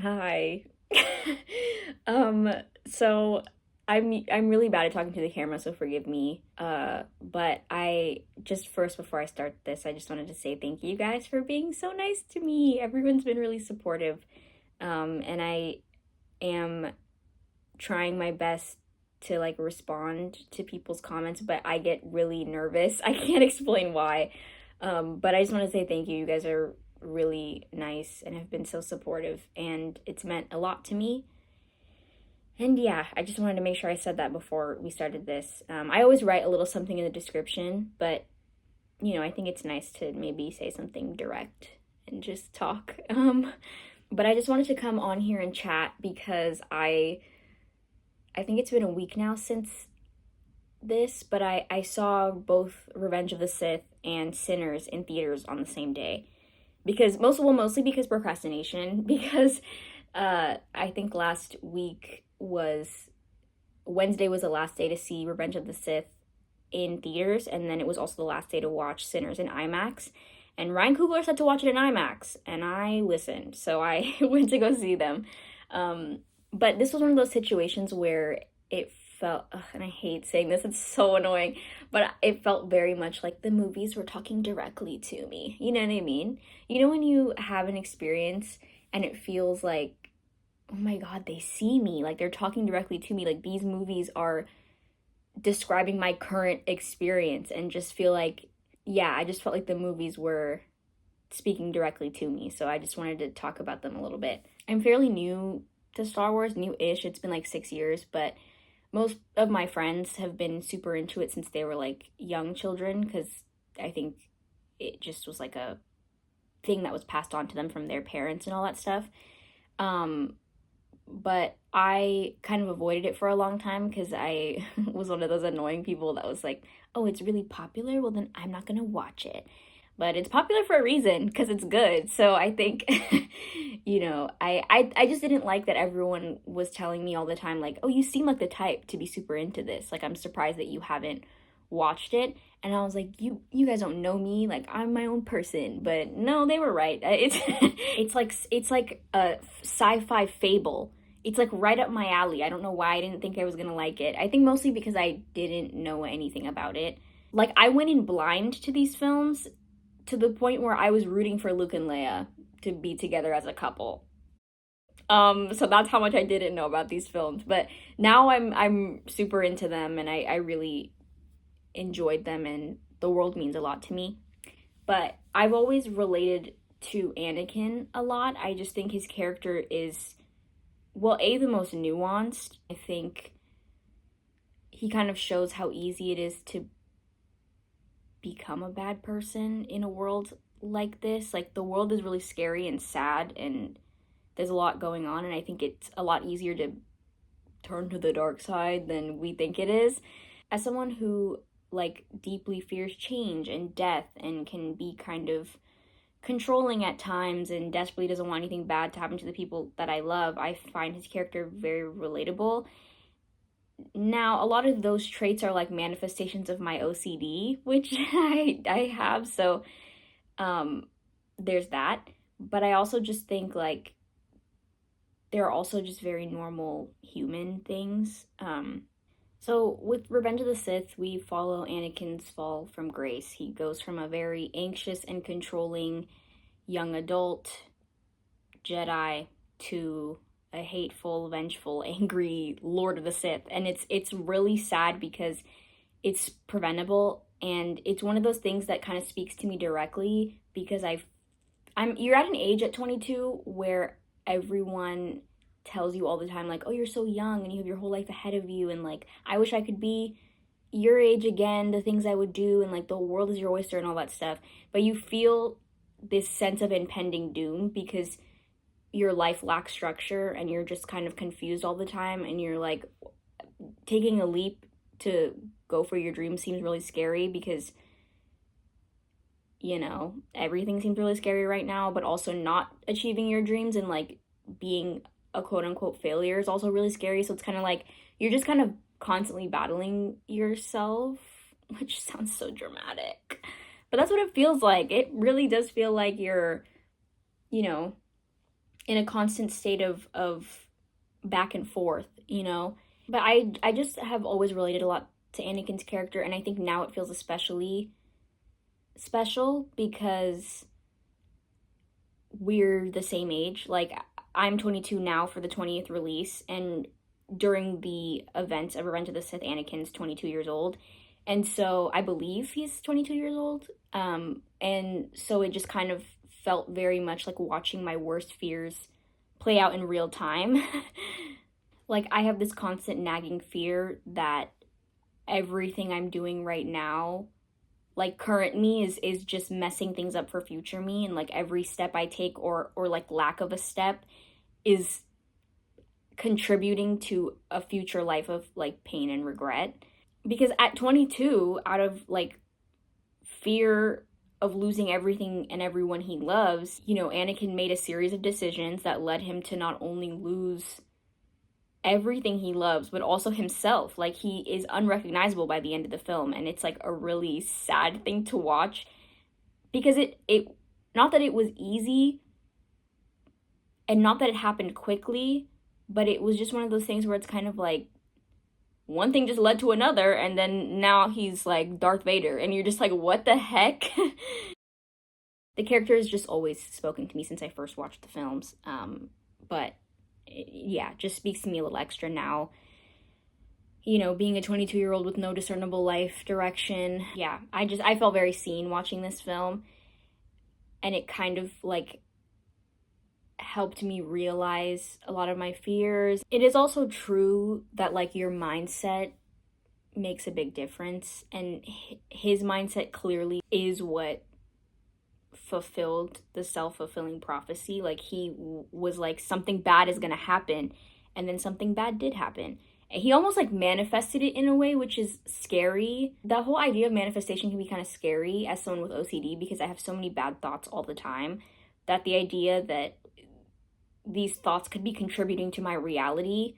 Hi. Um, so I'm really bad at talking to the camera, so forgive me. But I just first before I start this, I just wanted to say thank you guys for being so nice to me. Everyone's been really supportive. And I am trying my best to like respond to people's comments, but I get really nervous. I can't explain why. But I just want to say thank you. You guys are really nice and have been so supportive, and it's meant a lot to me. And yeah, I just wanted to make sure I said that before we started this. I always write a little something in the description, but I think it's nice to maybe say something direct and just talk. But I just wanted to come on here and chat because I think it's been a week now since this, but I saw both Revenge of the Sith and Sinners in theaters on the same day. Because mostly because procrastination, because I think last week was Wednesday was the last day to see Revenge of the Sith in theaters, and then it was also the last day to watch Sinners in IMAX. And Ryan Coogler said to watch it in IMAX, and I listened, so I went to go see them. Um, but this was one of those situations where it felt, ugh, and I hate saying this, it's so annoying, but it felt very much like the movies were talking directly to me. You know what I mean? You know when you have an experience and it feels like, oh my God, they see me, like they're talking directly to me, like these movies are describing my current experience, and just feel like, yeah, I just felt like the movies were speaking directly to me. So I just wanted to talk about them a little bit. I'm fairly new to Star Wars, new-ish. It's been like 6 years, but most of my friends have been super into it since they were like young children, because I think it just was like a thing that was passed on to them from their parents and all that stuff. Um, but I kind of avoided it for a long time because I was one of those annoying people that was like, oh, it's really popular. Well, then I'm not going to watch it. But it's popular for a reason because it's good. So I think, I just didn't like that everyone was telling me all the time, like, oh, you seem like the type to be super into this. Like, I'm surprised that you haven't watched it. And I was like, you guys don't know me. Like, I'm my own person. But no, they were right. It's it's like a sci-fi fable. It's like right up my alley. I don't know why I didn't think I was gonna like it. I think mostly because I didn't know anything about it. Like, I went in blind to these films to the point where I was rooting for Luke and Leia to be together as a couple. So that's how much I didn't know about these films. But now I'm super into them, and I really enjoyed them, and the world means a lot to me. But I've always related to Anakin a lot. I just think his character is, well, the most nuanced. I think he kind of shows how easy it is to become a bad person in a world like this. Like, the world is really scary and sad, and there's a lot going on, and I think it's a lot easier to turn to the dark side than we think it is. As someone who like deeply fears change and death and can be kind of controlling at times and desperately doesn't want anything bad to happen to the people that I love, I find his character very relatable. Now, a lot of those traits are like manifestations of my OCD, which I have, so um there's that. But I also just think like they're also just very normal human things. So with Revenge of the Sith, we follow Anakin's fall from grace. He goes from a very anxious and controlling young adult Jedi to a hateful, vengeful, angry Lord of the Sith. And it's really sad because it's preventable, and it's one of those things that kind of speaks to me directly because I'm you're at an age at 22 where everyone tells you all the time, like, oh, you're so young and you have your whole life ahead of you, and like, I wish I could be your age again, the things I would do, and like, the world is your oyster and all that stuff. But you feel this sense of impending doom because your life lacks structure and you're just kind of confused all the time, and you're like, taking a leap to go for your dream seems really scary because everything seems really scary right now, but also not achieving your dreams and like being a quote unquote failure is also really scary. So it's kind of like you're just kind of constantly battling yourself, which sounds so dramatic. But that's what it feels like. It really does feel like you're, you know, in a constant state of back and forth, you know? But I just have always related a lot to Anakin's character, and I think now it feels especially special because we're the same age. Like, I'm 22 now for the 20th release, and during the events of Revenge of the Sith, Anakin's 22 years old. And so I believe he's 22 years old. And so it just kind of felt very much like watching my worst fears play out in real time. Like, I have this constant nagging fear that everything I'm doing right now, like current me, is just messing things up for future me, and like every step I take or like lack of a step is contributing to a future life of like pain and regret. Because at 22, out of like fear of losing everything and everyone he loves, you know, Anakin made a series of decisions that led him to not only lose everything he loves, but also himself. Like, he is unrecognizable by the end of the film, and it's like a really sad thing to watch because it not that it was easy and not that it happened quickly, but it was just one of those things where it's kind of like one thing just led to another, and then now he's like Darth Vader, and you're just like, what the heck? The character has just always spoken to me since I first watched the films. But yeah, just speaks to me a little extra now. You know, being a 22-year-old with no discernible life direction. Yeah, I felt very seen watching this film, and it kind of like helped me realize a lot of my fears. It is also true that like your mindset makes a big difference, and his mindset clearly is what fulfilled the self-fulfilling prophecy. Like, he was like, something bad is gonna happen, and then something bad did happen. And he almost like manifested it in a way which is scary. That whole idea of manifestation can be kind of scary as someone with OCD, because I have so many bad thoughts all the time that the idea that these thoughts could be contributing to my reality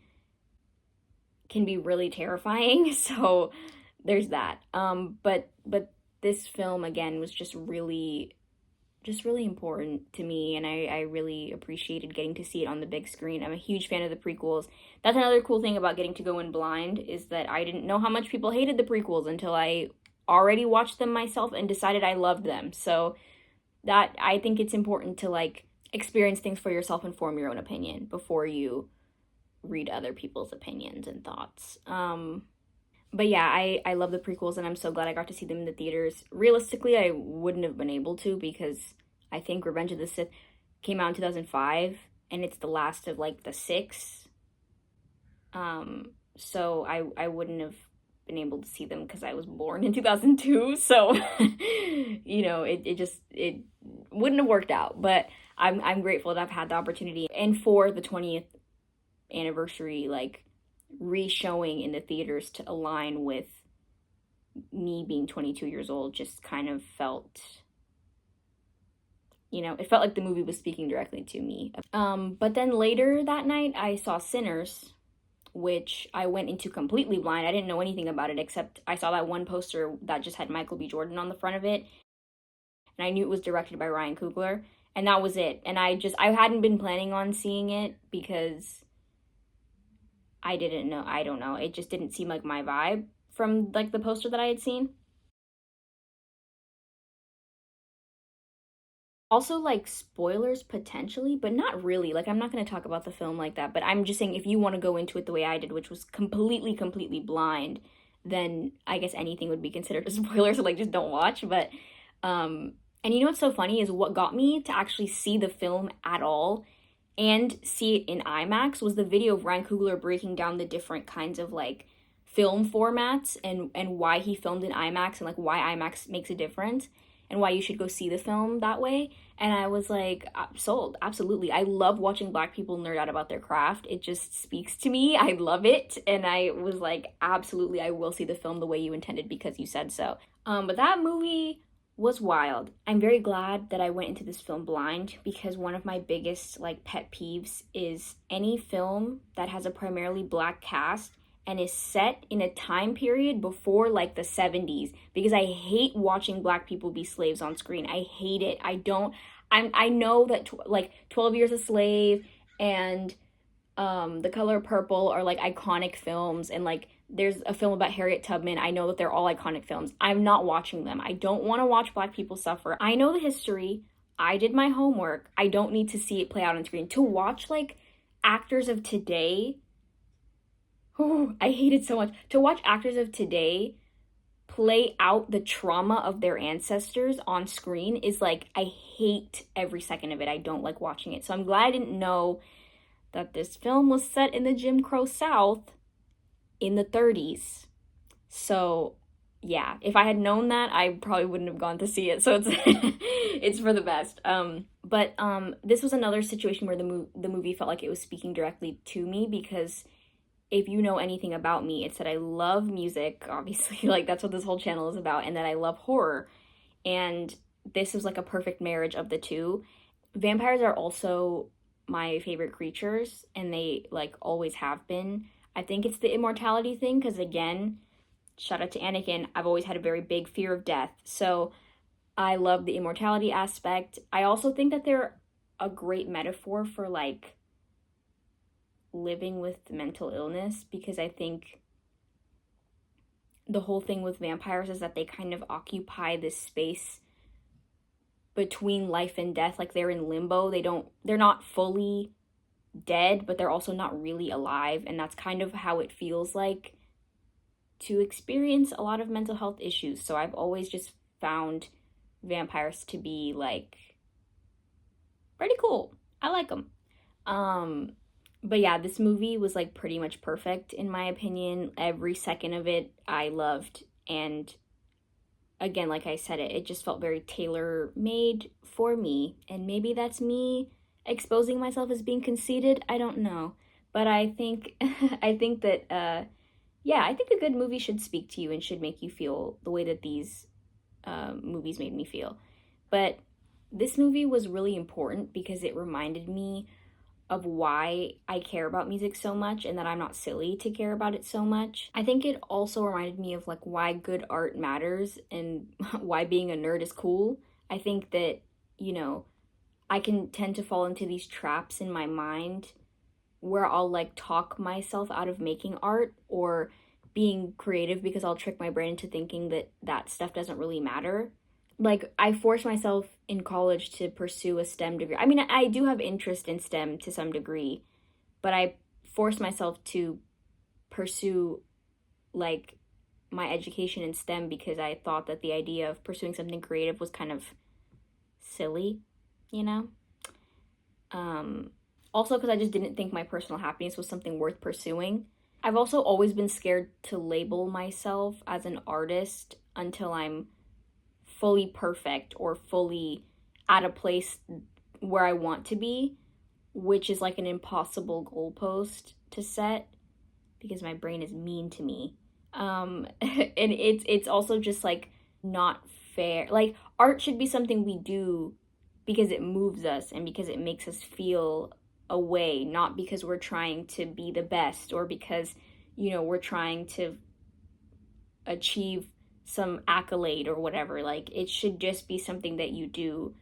can be really terrifying. So there's that. But this film again was just really important to me, and I really appreciated getting to see it on the big screen. I'm a huge fan of the prequels. That's another cool thing about getting to go in blind, is that I didn't know how much people hated the prequels until I already watched them myself and decided I loved them. So that, I think it's important to like experience things for yourself and form your own opinion before you read other people's opinions and thoughts. But yeah, I love the prequels, and I'm so glad I got to see them in the theaters. Realistically, I wouldn't have been able to, because I think Revenge of the Sith came out in 2005, and it's the last of like the 6. So I wouldn't have been able to see them because I was born in 2002. So, you know, it wouldn't have worked out. But I'm grateful that I've had the opportunity, and for the 20th anniversary, like, re-showing in the theaters to align with me being 22 years old just kind of felt, you know, it felt like the movie was speaking directly to me. But then later that night I saw Sinners, which I went into completely blind. I didn't know anything about it, except I saw that one poster that just had Michael B. Jordan on the front of it, and I knew it was directed by Ryan Coogler, and that was it. And I hadn't been planning on seeing it because I don't know. It just didn't seem like my vibe from like the poster that I had seen. Also, like, spoilers potentially, but not really. Like, I'm not going to talk about the film like that, but I'm just saying, if you want to go into it the way I did, which was completely blind, then I guess anything would be considered a spoiler, so like, just don't watch. But and you know what's so funny is what got me to actually see the film at all and see it in IMAX was the video of Ryan Coogler breaking down the different kinds of like film formats and why he filmed in IMAX, and like why IMAX makes a difference and why you should go see the film that way. And I was like, sold. Absolutely. I love watching Black people nerd out about their craft. It just speaks to me. I love it. And I was like, absolutely, I will see the film the way you intended because you said so. But that movie was wild. I'm very glad that I went into this film blind, because one of my biggest like pet peeves is any film that has a primarily Black cast and is set in a time period before like the 70s, because I hate watching Black people be slaves on screen. I hate it. I know that like 12 Years a Slave and The Color Purple are like iconic films, and like there's a film about Harriet Tubman. I know that they're all iconic films. I'm not watching them. I don't want to watch Black people suffer. I know the history. I did my homework. I don't need to see it play out on screen. To watch like actors of today, oh, I hate it so much. To watch actors of today play out the trauma of their ancestors on screen is like, I hate every second of it. I don't like watching it. So I'm glad I didn't know that this film was set in the Jim Crow South in the 30s. So yeah, if I had known that, I probably wouldn't have gone to see it. So it's it's for the best. But this was another situation where the movie felt like it was speaking directly to me, because if you know anything about me, it's that I love music, obviously, like that's what this whole channel is about, and that I love horror. And this was like a perfect marriage of the two. Vampires are also my favorite creatures, and they like always have been. I think it's the immortality thing, because again, shout out to Anakin, I've always had a very big fear of death. So I love the immortality aspect. I also think that they're a great metaphor for like living with mental illness, because I think the whole thing with vampires is that they kind of occupy this space between life and death. Like they're in limbo. They're not fully dead, but they're also not really alive, and that's kind of how it feels like to experience a lot of mental health issues. So I've always just found vampires to be like pretty cool. I like them. But yeah, this movie was like pretty much perfect in my opinion. Every second of it I loved, and again, like I said, it just felt very tailor-made for me. And maybe that's me exposing myself as being conceited. I don't know. But I think I think that yeah, I think a good movie should speak to you and should make you feel the way that these movies made me feel. But this movie was really important because it reminded me of why I care about music so much, and that I'm not silly to care about it so much. I think it also reminded me of like why good art matters and why being a nerd is cool. I think that, you know, I can tend to fall into these traps in my mind where I'll like talk myself out of making art or being creative, because I'll trick my brain into thinking that that stuff doesn't really matter. Like, I forced myself in college to pursue a STEM degree. I mean, I do have interest in STEM to some degree, but I forced myself to pursue like my education in STEM because I thought that the idea of pursuing something creative was kind of silly, you know? Also because I just didn't think my personal happiness was something worth pursuing. I've also always been scared to label myself as an artist until I'm fully perfect or fully at a place where I want to be, which is like an impossible goalpost to set because my brain is mean to me. And it's also just like not fair. Like, art should be something we do because it moves us and because it makes us feel a way, not because we're trying to be the best or because, you know, we're trying to achieve some accolade or whatever. Like, it should just be something that you do.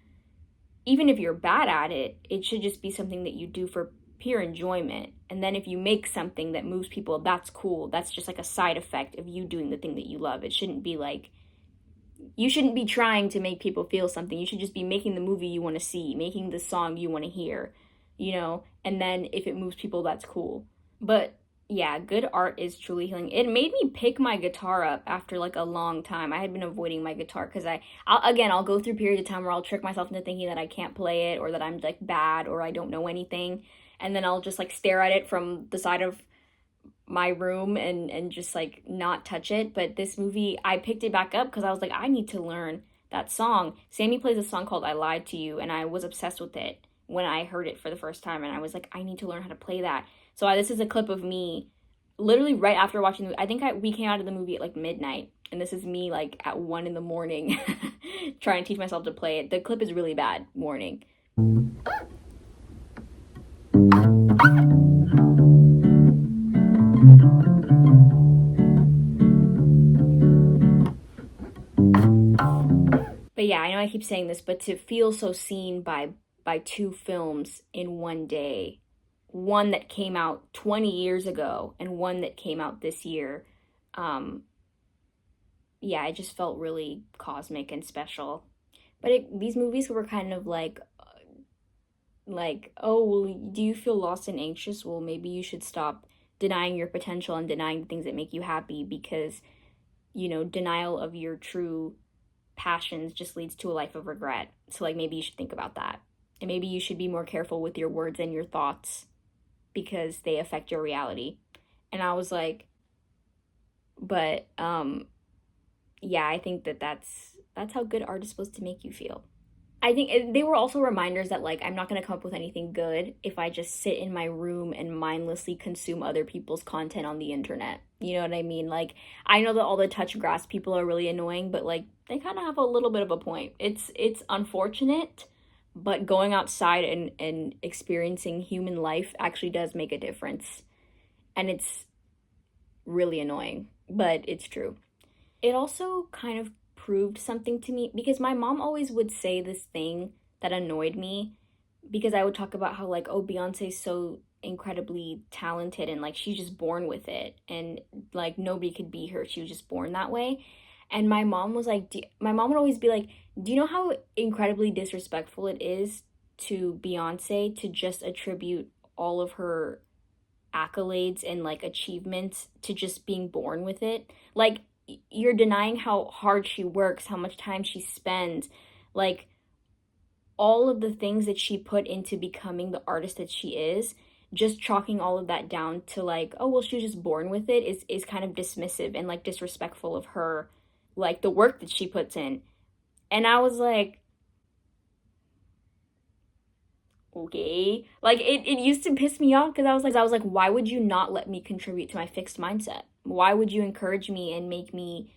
Even if you're bad at it, it should just be something that you do for pure enjoyment. And then if you make something that moves people, that's cool. That's just like a side effect of you doing the thing that you love. It shouldn't be like, you shouldn't be trying to make people feel something. You should just be making the movie you want to see, making the song you want to hear, you know? And then if it moves people, that's cool. But yeah, good art is truly healing. It made me pick my guitar up after like a long time. I had been avoiding my guitar because I'll go through periods of time where I'll trick myself into thinking that I can't play it or that I'm like bad or I don't know anything. And then I'll just like stare at it from the side of my room and just like not touch it. But this movie, I picked it back up because I was like, I need to learn that song. Sammy plays a song called I Lied to You, and I was obsessed with it when I heard it for the first time, and I was like, I need to learn how to play that. So this is a clip of me literally right after watching the movie. I think we came out of the movie at like midnight, and this is me like at 1 a.m. trying to teach myself to play it. The clip is really bad. Warning. But yeah, I know I keep saying this, but to feel so seen by two films in one day, one that came out 20 years ago and one that came out this year, um, yeah, it just felt really cosmic and special. But these movies were kind of like, oh, well, do you feel lost and anxious? Well, maybe you should stop denying your potential and denying the things that make you happy, because, denial of your true passions just leads to a life of regret. So, like, maybe you should think about that. And maybe you should be more careful with your words and your thoughts because they affect your reality. And I was like, but yeah, I think that's how good art is supposed to make you feel. I think they were also reminders that, like, I'm not going to come up with anything good if I just sit in my room and mindlessly consume other people's content on the internet. You know what I mean? Like, I know that all the touch grass people are really annoying, but like they kind of have a little bit of a point. It's unfortunate, but going outside and experiencing human life actually does make a difference. And it's really annoying, but it's true. It also kind of proved something to me because my mom always would say this thing that annoyed me, because I would talk about how, like, oh, Beyonce's so incredibly talented and like she's just born with it, and like nobody could be her, she was just born that way. And my mom was like, my mom would always be like, do you know how incredibly disrespectful it is to Beyonce to just attribute all of her accolades and like achievements to just being born with it? Like, you're denying how hard she works, how much time she spends, like all of the things that she put into becoming the artist that she is. Just chalking all of that down to like, oh, well, she was just born with it is kind of dismissive and like disrespectful of her, like the work that she puts in. And I was like, okay. Like it used to piss me off because I was like, why would you not let me contribute to my fixed mindset? Why would you encourage me and make me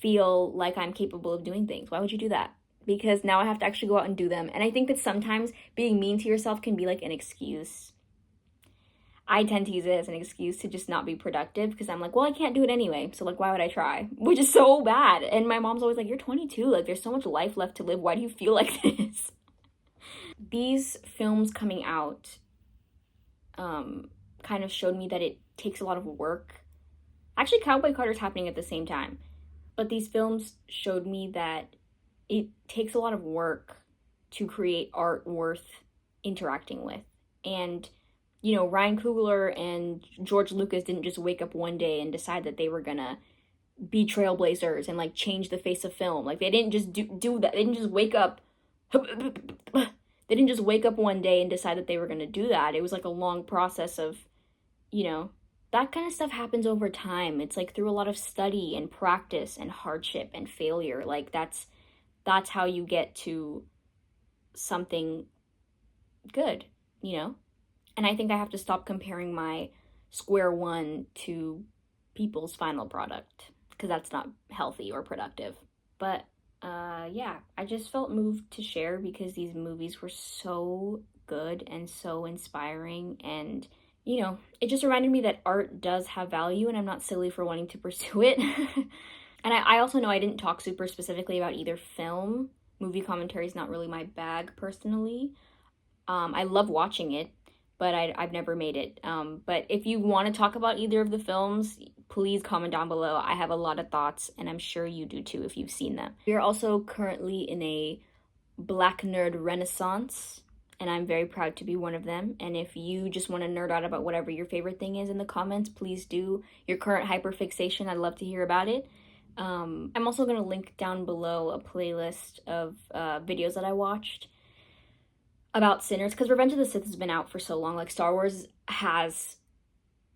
feel like I'm capable of doing things? Why would you do that? Because now I have to actually go out and do them. And I think that sometimes being mean to yourself can be like an excuse. I tend to use it as an excuse to just not be productive because I'm like, well, I can't do it anyway. So, like, why would I try? Which is so bad. And my mom's always like, you're 22. Like, there's so much life left to live. Why do you feel like this? These films coming out kind of showed me that it takes a lot of work. Actually, Cowboy Carter's happening at the same time. But these films showed me that it takes a lot of work to create art worth interacting with. And Ryan Coogler and George Lucas didn't just wake up one day and decide that they were gonna be trailblazers and like change the face of film. Like, they didn't just do that. They didn't just wake up. They didn't just wake up one day and decide that they were gonna do that. It was like a long process of, that kind of stuff happens over time. It's like through a lot of study and practice and hardship and failure. Like that's how you get to something good, And I think I have to stop comparing my square one to people's final product, because that's not healthy or productive. But yeah, I just felt moved to share because these movies were so good and so inspiring, and it just reminded me that art does have value and I'm not silly for wanting to pursue it. And I also know I didn't talk super specifically about either film. Movie commentary is not really my bag personally. I love watching it, but I've never made it. But if you want to talk about either of the films, please comment down below. I have a lot of thoughts, and I'm sure you do too if you've seen them. We are also currently in a Black nerd renaissance, and I'm very proud to be one of them. And if you just want to nerd out about whatever your favorite thing is in the comments, please do. Your current hyperfixation, I'd love to hear about it. I'm also going to link down below a playlist of videos that I watched about Sinners, because Revenge of the Sith has been out for so long. Like, Star Wars has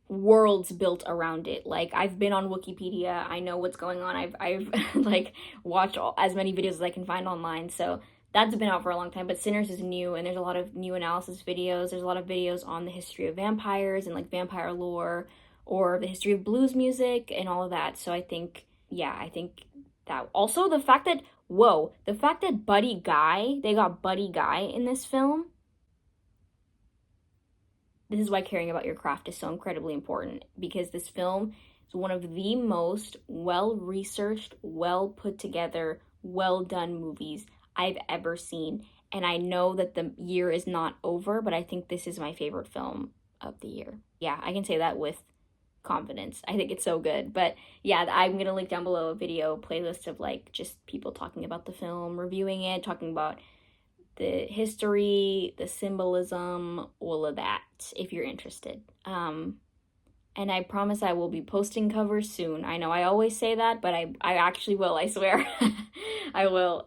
worlds built around it. Like, I've been on Wikipedia, I know what's going on. I've like watched as many videos as I can find online. So that's been out for a long time, but Sinners is new, and there's a lot of new analysis videos. There's a lot of videos on the history of vampires and like vampire lore, or the history of blues music and all of that. So I think that also the fact that Buddy Guy, they got Buddy Guy in this film. This is why caring about your craft is so incredibly important, because this film is one of the most well-researched, well-put-together, well-done movies I've ever seen. And I know that the year is not over, but I think this is my favorite film of the year. Yeah, I can say that with confidence. I think it's so good. But yeah, I'm gonna link down below a video playlist of like just people talking about the film, reviewing it, talking about the history, the symbolism, all of that, if you're interested. And I promise I will be posting covers soon. I know I always say that, but I actually will, I swear. I will.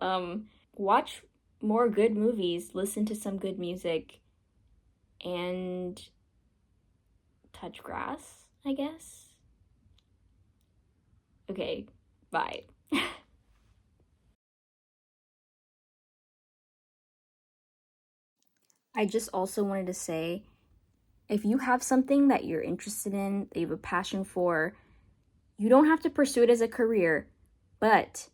Watch more good movies, listen to some good music, and touch grass, I guess. Okay, bye. I just also wanted to say, if you have something that you're interested in, that you have a passion for, you don't have to pursue it as a career, but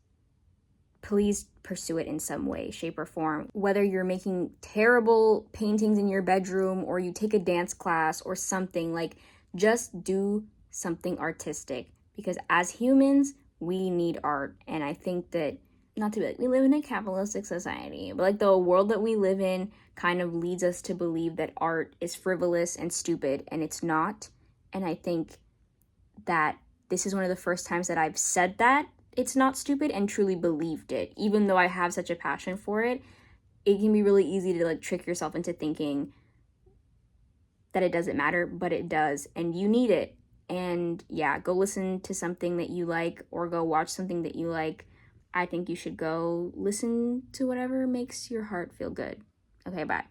please pursue it in some way, shape, or form. Whether you're making terrible paintings in your bedroom or you take a dance class or something, like just do something artistic, because as humans, we need art. And I think that, not to be like, we live in a capitalistic society, but like the world that we live in kind of leads us to believe that art is frivolous and stupid, and it's not. And I think that this is one of the first times that I've said that it's not stupid and truly believed it. Even though I have such a passion for it, it can be really easy to like trick yourself into thinking that it doesn't matter, but it does, and you need it. And yeah, go listen to something that you like or go watch something that you like. I think you should go listen to whatever makes your heart feel good. Okay, bye.